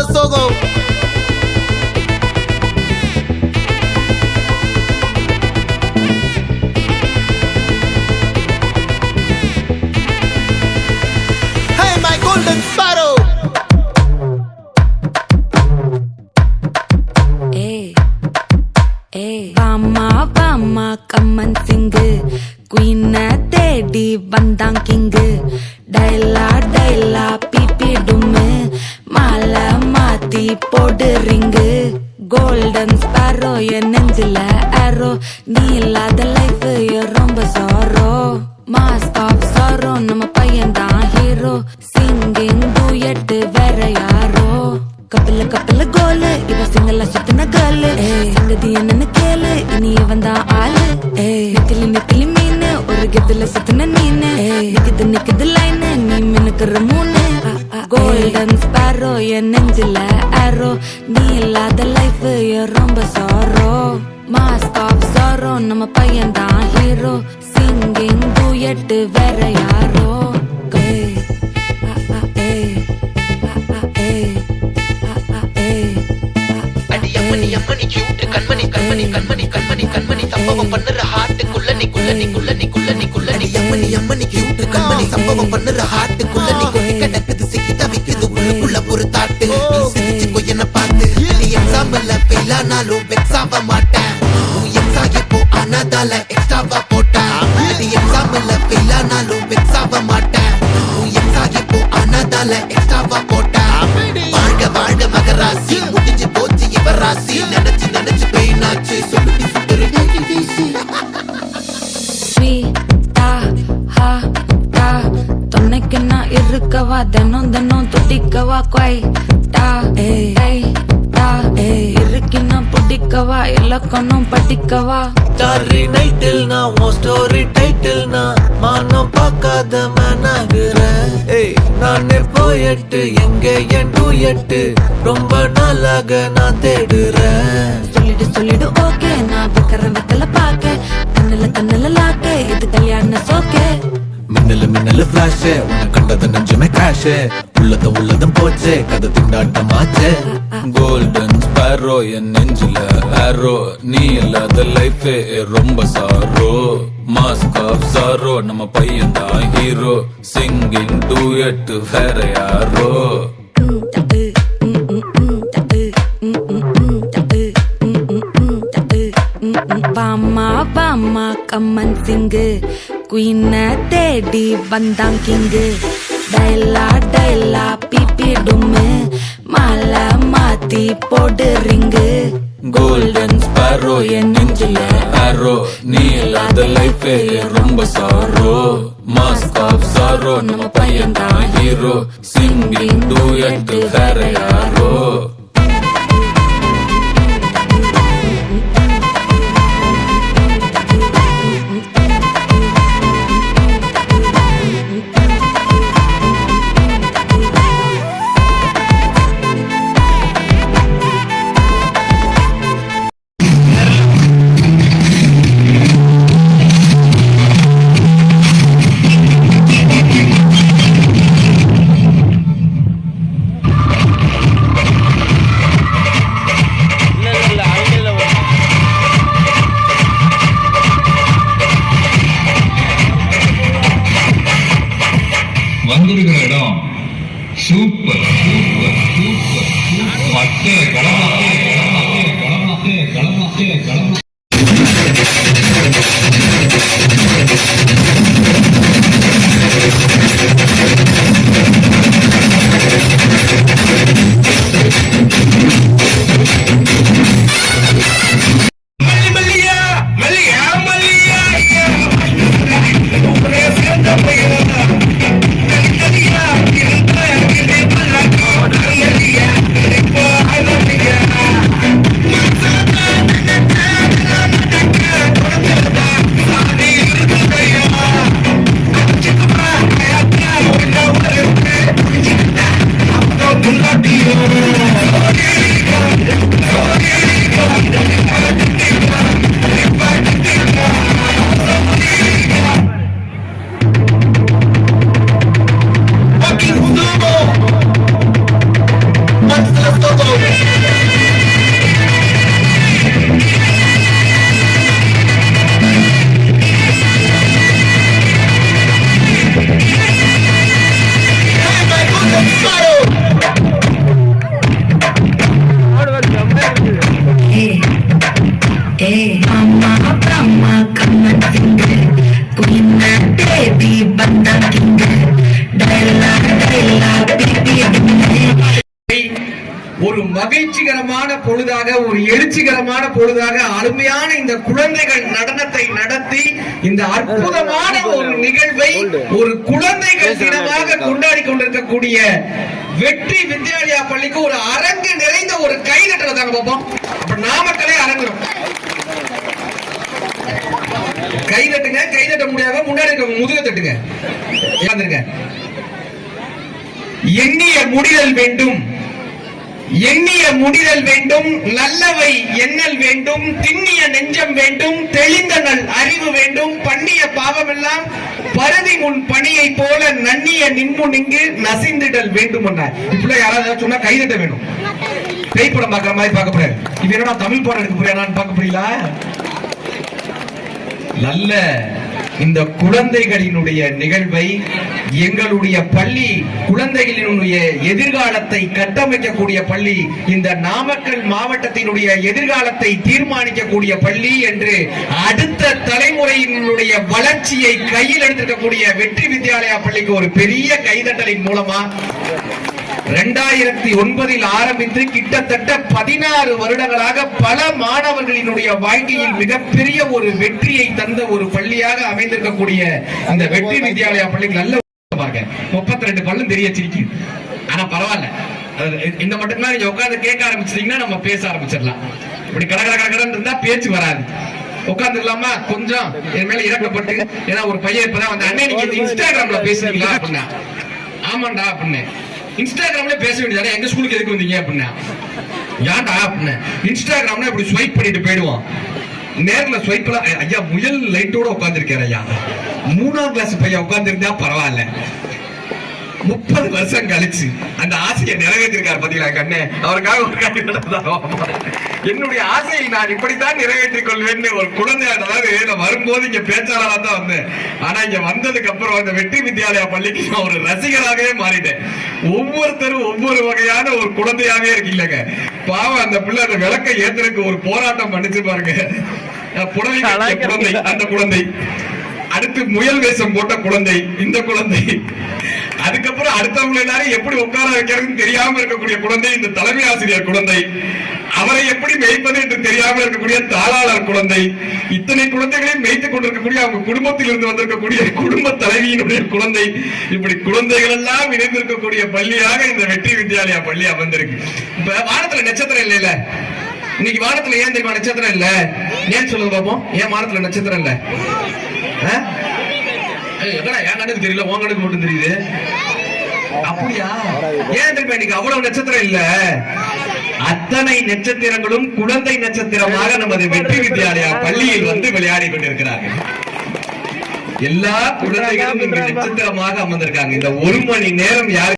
நல்ல சோகம். Hey my golden sparrow. வாமா கம்மன் சிங்கு குயின தேடி வந்தான் கிங்கு டைலா பிபிடுமு மாலை மாத்தி போடு ரிங்கு கோல்டன் ஸ்பாரோ என் நெஞ்சில ஆரோ நீ இல்லாத லைஃப் ரொம்ப சாரோ மாஸ்க் ஆஃப் சாரோ நம்ம பையன் தான் ஹீரோ சிங்கிங் டூயட் வேற யாரோ கப்பல கோலு இவ சிங்கல்ல சுத்தின கேளு சங்கதி என்னன்னு கேளு இனி வந்தான் ஆளு நிக்கிலி மீனு ஒரு கெத்துல சுத்தின நீனு நிக்குது லைனு நீ மினுக்குற மூணு கோல்டன் ஸ்பாரோ என் நெஞ்சில ஆரோ நீ இல்லாத லைஃப் ரொம்ப சாரோ மாஸ்க் ஆஃப் சாரோ நம்ம பையன் தான் ஹீரோ சிங்கிங் டூயட் வேற யாரோ அம்மணி கியூட் கண்மணி சம்பவம் பண்ணுற ஹார்ட்டுக்குள்ள நீ அம்மணி கியூட் கண்மணி சம்பவம் பண்ணுற ஹார்ட்டுக்குள்ள நீ கொட்டி கிடக்குது சிக்கி தவிக்குது உள்ளுக்குள்ள ஒரு தாட்டு நீ சிரிச்சுக்கோ என்ன பார்த்து நீ எக்ஸாம்பிள் ஃபெயில் ஆனாலும் வெக்ஸ் ஆக மாட்டேன் உன் எக்ஸா எப்போ ஆனதால எக்ஸ்ட்ராவா போட்டேன் நீ எக்ஸாம்பிள் ஃபெயில் ஆனாலும் வெக்ஸ் ஆக மாட்டேன் உன் எக்ஸா எப்போ ஆனதால எக்ஸ்ட்ராவா போட்டேன் வாழ்க மகராசி முடிஞ்சு போச்சு இவராசி நினைச்சு பெயினாச்சு சொல்லுடி சுத்தரு துணைக்கு நான் இருக்கவா தினம் துடிக்கவா குவைட்டா இருக்கினா பிடிக்கவா இலக்கணம் படிக்கவா ஸ்டாரி நைட்டில் நான் உன் ஸ்டோரி டைட்டில் நான் மானம் பார்க்காத மேனாகிறேன் நானே போயட்டு எங்க என் டூயட்டு ரொம்ப நாளாக நான் தேடுறேன் சொல்லிடு ஓகே நான் வெக்கல பாக்க கண்ணுல லாக்க இது கல்யாண சோக்கே மின்னலு ஃபிளாஷ் உன்னை கண்டது நெஞ்சுமே கிராஷ் உள்ளதும் போச்சே கதை திண்டாட்டமாச்சே கோல்டன் ஸ்பாரோ என் நெஞ்சில ஆரோ நீ இல்லாத லைஃப் ரொம்ப சாரோ மாஸ்க் ஆஃப் சாரோ நம்ம பையன் தான் ஹீரோ சிங்கிங் டூயட் வேற யாரோ வாமா கம்மன் சிங்கு குயின தேடி வந்தான் கிங்கு டைலா பிபிடுமு மாலை மாத்தி போடு ரிங்கு கோல்டன் ஸ்பாரோ என் நெஞ்சில ஆரோ நீ இல்லாத லைஃப் ரொம்ப சாரோ மாஸ்க் ஆஃப் சாரோ நம்ம பையன் தான் ஹீரோ சிங்கிங் டூயட் வேற யாரோ வந்திருக்கிற இடம் சூப்பர் மட்டே களமா தேடி வந்தான் கிங்கு டைலா டைலா பிபி ஒரு மகிழ்ச்சிகரமான பொழுதாக, ஒரு எழுச்சிகரமான பொழுதாக அருமையான இந்த குழந்தைகள் நடனத்தை நடத்தி இந்த அற்புதமான ஒரு நிகழ்வை ஒரு குழந்தைகள் தினமாக கொண்டாடி கொண்டிருக்கக்கூடிய வெற்றி வித்யாலயா பள்ளிக்கு ஒரு அரங்கு நிறைந்த ஒரு கை தட்டுறதாங்க பார்ப்போம். அப்ப நாமக்கலே அரங்குறோம். கை தட்டுங்க. கை தட்ட முடியாத முன்னாடி முதுக தட்டுங்க. எண்ணிய முடிதல் வேண்டும், எண்ணிய முடிதல் வேண்டும், நல்லவை எண்ணல் வேண்டும், திண்ணிய நெஞ்சம் வேண்டும், தெளிந்த நல் அறிவு வேண்டும், பண்ணிய பாவமெல்லாம் பருதி முன் பணியை போல நன்னிய நின்முன் இங்கு நசிந்திடல் வேண்டும். இப்படி யாராவது சொன்னா கைதட்ட வேணும். பேய் படம் பார்க்கிற மாதிரி பார்க்க கூடாது. இது என்னடா தமிழ் படம் எடுக்க போறியா பார்க்க முடியல. நல்ல இந்த குழந்தைகளினுடைய நிகழ்வை எங்களுடைய பள்ளி குழந்தைகளினுடைய எதிர்காலத்தை கட்டமைக்கக்கூடிய பள்ளி, இந்த நாமக்கல் மாவட்டத்தினுடைய எதிர்காலத்தை தீர்மானிக்கக்கூடிய பள்ளி என்று அடுத்த தலைமுறையினுடைய வளர்ச்சியை கையில் எடுத்திருக்கக்கூடிய வெற்றி வித்யாலயா பள்ளிக்கு ஒரு பெரிய கைதட்டலின் மூலமா 2009 ஆரம்பித்து கிட்டத்தட்ட 16 வருடங்களாக பல மாணவர்களினுடைய வாழ்க்கையில் மிகப்பெரிய ஒரு வெற்றியை தந்த ஒரு பள்ளியாக அமைந்திருக்கக்கூடிய இந்த வெற்றி வித்யாலயா பள்ளிக்கு நல்ல 32 பல்லும் தெரிய சிரிக்கு. ஆனா பரவாயில்ல, இந்த மட்டும்தான் நீங்க உட்கார்ந்து கேட்க ஆரம்பிச்சிட்டீங்கன்னா நம்ம பேச ஆரம்பிச்சிடலாம். இப்படி கடற்கடன் இருந்தா பேச்சு வராது. உட்கார்ந்துடலாமா? கொஞ்சம் என் மேல இறக்கப்பட்டு, ஏன்னா ஒரு பையன் இப்பதான் வந்து அண்ணே நீங்க இன்ஸ்டாகிராம்ல பேசுறீங்களா அப்படின்னா, ஆமாண்டா அப்படின்னு. இன்ஸ்டாகிராம்ல பேச வேண்டியதானே, எங்க ஸ்கூலுக்கு எதுக்கு வந்தீங்க அப்படின்னா, ஏன்டா அப்படின்னு. இன்ஸ்டாகிராம்ல இப்படி ஸ்வைப் பண்ணிட்டு போயிடுவோம். நேர்ல ஸ்வைப்ல ஐயா முயல் லைட்டோட உட்கார்ந்துருக்காரு ஐயா, 3ஆம் கிளாஸ் பையன் உட்கார்ந்துருந்தா பரவாயில்ல. 30 வருஷம் கழிச்சு அந்த ஆசையை நிறைவேற்றிருக்காரு பாத்தீங்களா கண்ணே, அவருக்காக ஒரு என்னுடைய ஆசையை நான் இப்படித்தான் நிறைவேற்றிக் கொள்வேன்னு ஒரு குழந்தை. அதாவது நான் வரும்போது இங்க பேச்சாளராக தான் வந்தேன், ஆனா இங்க வந்ததுக்கு அப்புறம் அந்த வெற்றி வித்யாலயா பள்ளிக்கு நான் ஒரு ரசிகராகவே மாறிட்டேன். ஒவ்வொருத்தரும் ஒவ்வொரு வகையான ஒரு குழந்தையாவே இருக்கீங்க. பாவம் அந்த பிள்ளை அந்த விளக்கை ஏத்துறதுக்கு ஒரு போராட்டம் பண்ணிச்சு பாருங்க. புடவை குழந்தை, அந்த குழந்தை, அடுத்து முயல் வேஷம் போட்ட குழந்தை இந்த குழந்தை, அதுக்கப்புறம் அடுத்தவங்களை எல்லாரும் எப்படி உட்கார வைக்கிறதுன்னு தெரியாம இருக்கக்கூடிய குழந்தை இந்த தலைமை ஆசிரியர் குழந்தை, அவரை எப்படி மேய்ப்பது என்று தெரியாமல் இருக்கக்கூடிய தாளாளர் குழந்தை, இத்தனை குழந்தைகளையும் மேய்த்துக் கொண்டிருக்கக்கூடிய அவங்க குடும்பத்தில் இருந்து வந்திருக்கக்கூடிய குடும்ப தலைவியினுடைய குழந்தை, இப்படி குழந்தைகள் எல்லாம் இணைந்திருக்கக்கூடிய பள்ளியாக இந்த வெற்றி வித்யாலயா பள்ளி அமர்ந்திருக்கு. இப்ப வானத்துல நட்சத்திரம் இல்ல, இன்னைக்கு வானத்துல ஏன் தெரியுமா நட்சத்திரம் இல்ல? ஏன் சொல்லுங்க பாப்போம், ஏன் வானத்துல நட்சத்திரம் இல்ல? என் கண்ணுக்கு தெரியல, உன் கண்ணுக்கு மட்டும் தெரியுது. அப்படியா? ஏன் தெரியுமா இன்னைக்கு அவ்வளவு நட்சத்திரம் இல்ல? அத்தனை நட்சத்திரங்களும் குழந்தை நட்சத்திரமாக நமது வெற்றி வித்யாலயா பள்ளியில் வந்து விளையாடி கொண்டிருக்கிறார்கள். எல்லா குழந்தைகளும் இங்கு நட்சத்திரமாக அமர்ந்திருக்காங்க. இந்த 1 மணி நேரம் யாரு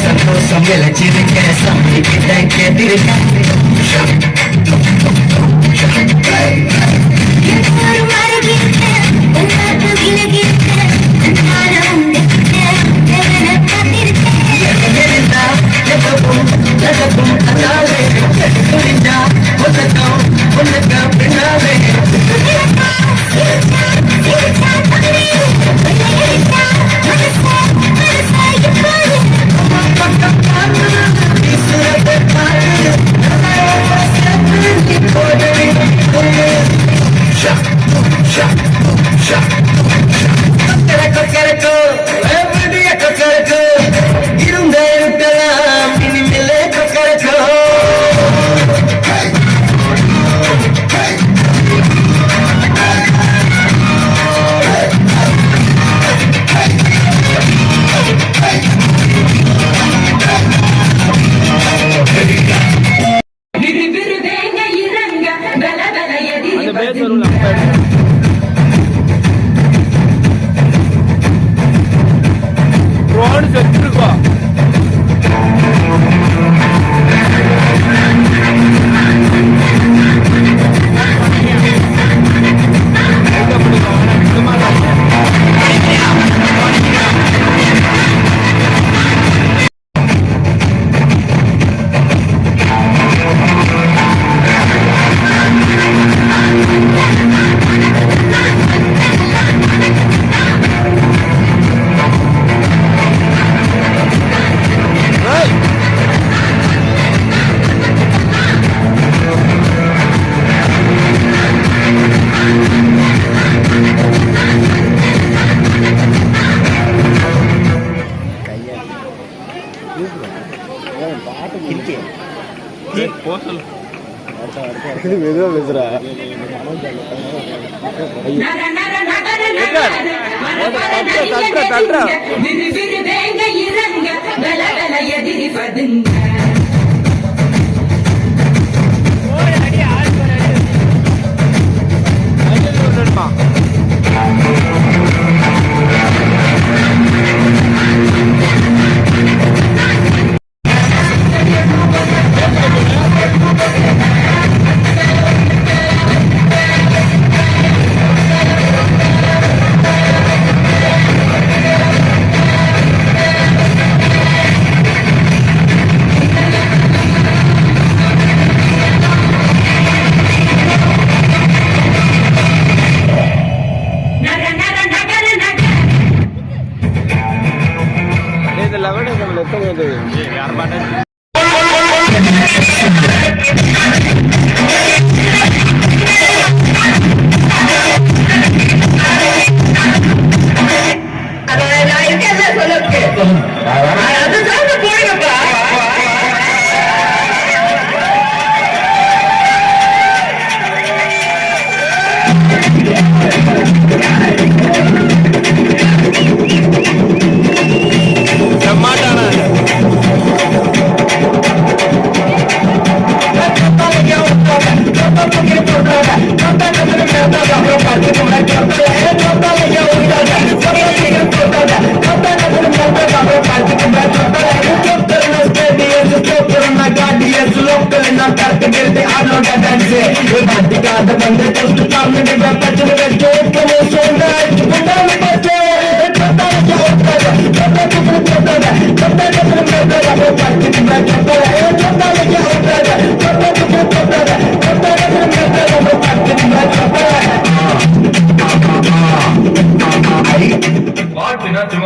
சந்தோஷம் விளைச்சிருக்க சாமி கிட்ட கேட்டிருக்கேன்.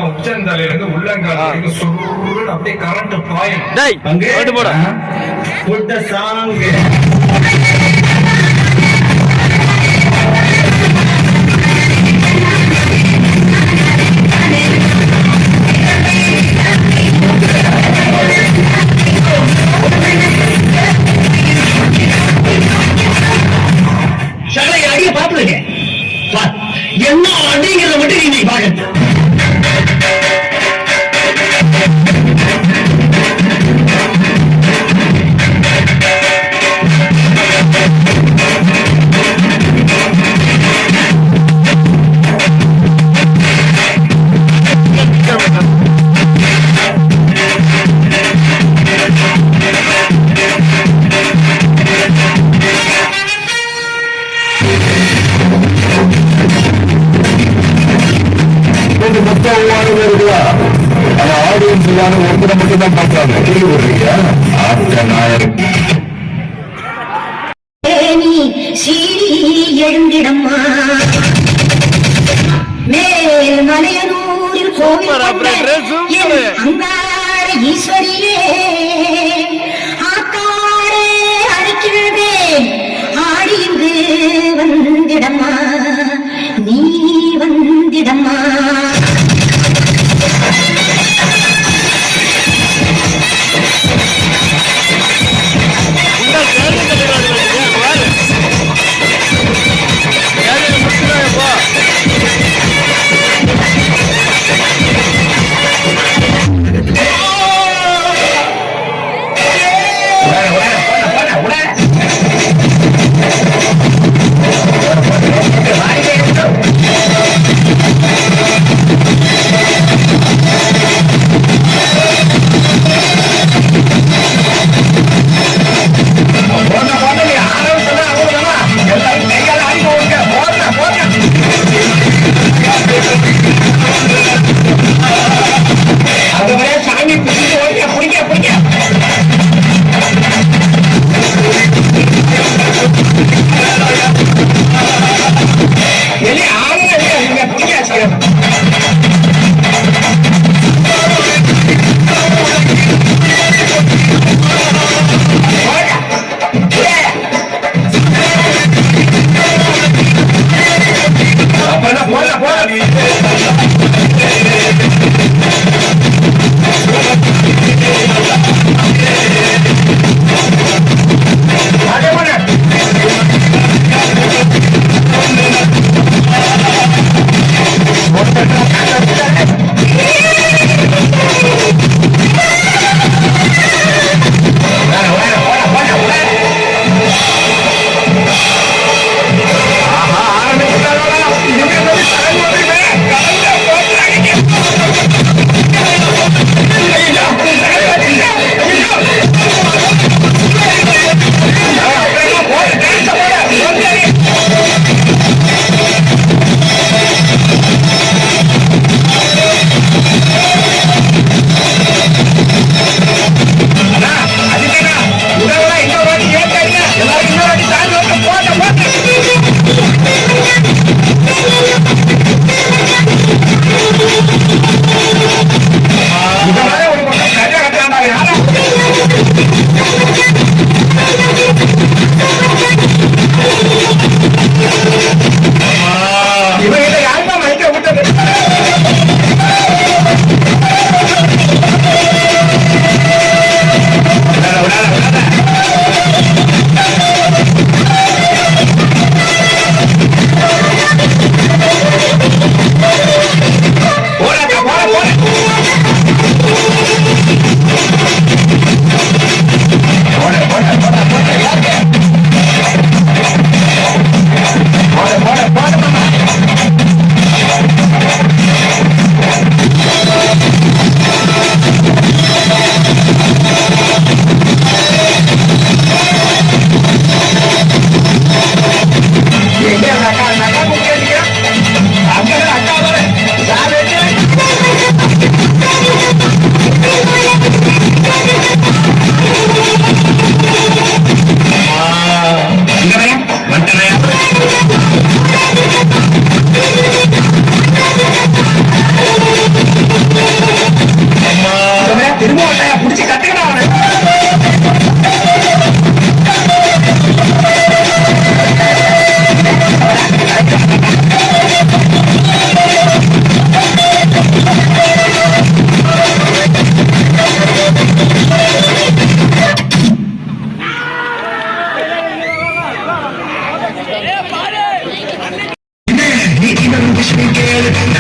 உச்சந்தலையிலிருந்து உள்ளங்கால் வரைக்கும் சுருன்னு அப்படியே கரண்ட் பாயும் அங்கே போட சாங் அடிய பாத்துருக்கேன் என்ன அடிங்கிறத மட்டும் நீ பாக்க ஆடியன்ஸ் எல்லாரும் ஒருத்தரை மட்டும் தான் பார்க்கறாங்க. கேள்வி வருவீங்க ஆட்ட நாயர் எழுந்திடம்மா மேல் மலையனூரில் கோவில் அங்கார ஈஸ்வரியே ஆத்தாரே அழைக்கிறதே ஆடிந்து வந்திடம்மா நீ வந்திடம்மா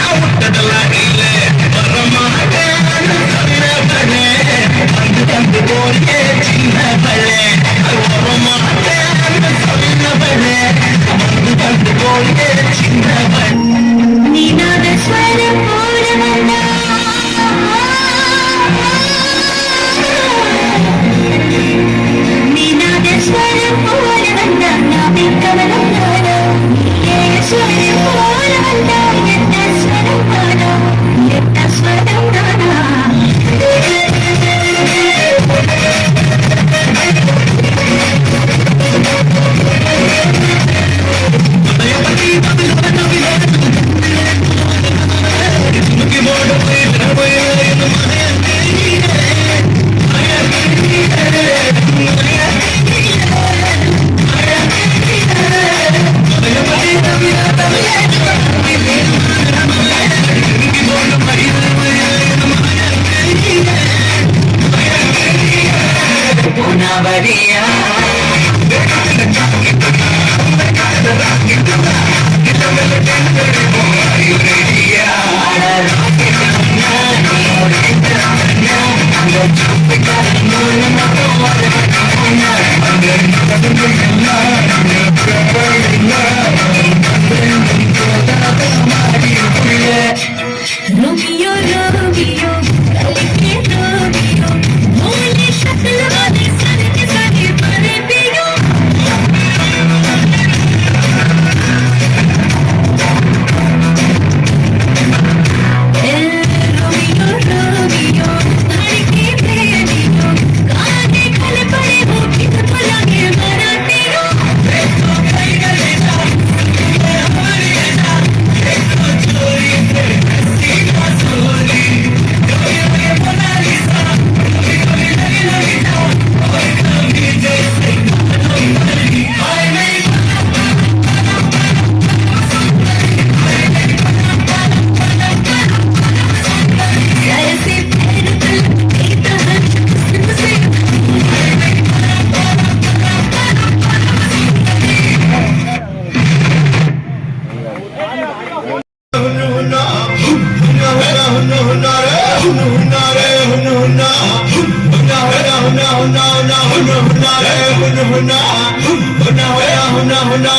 நான் விட்டதெல்லாம் இல்ல வரமாட்டேன் சொன்னவளே வந்து வந்து போயே சின்னவளே வரமாட்டேன் சொன்னவளே வந்து வந்து போயே சின்னவள் நீனாத ஸ்வரம் போல வந்தா நீனாத ஸ்வரம் போல வந்தா நான் கவனம் தானா நீயே ஸ்வரம் போல வந்தா எந்த ஸ்வரம் தானா எந்த ஸ்வரம் தானா Romeo, Romeo, Romeo, Romeo, शक्ल सारे के सारे भरे पियो रोमियो रोमियो धड़के प्रेमियो काहे खल पड़े हो कित तो लगे मराठियो देखो कई गले जा ये हमारी जा देखो चोरी सीधा चोरी ये मोनालिसा कभी कभी लगी लगी जा और कभी जैसे हाय मेरी ऐसे पैर तल देता है से Hunna,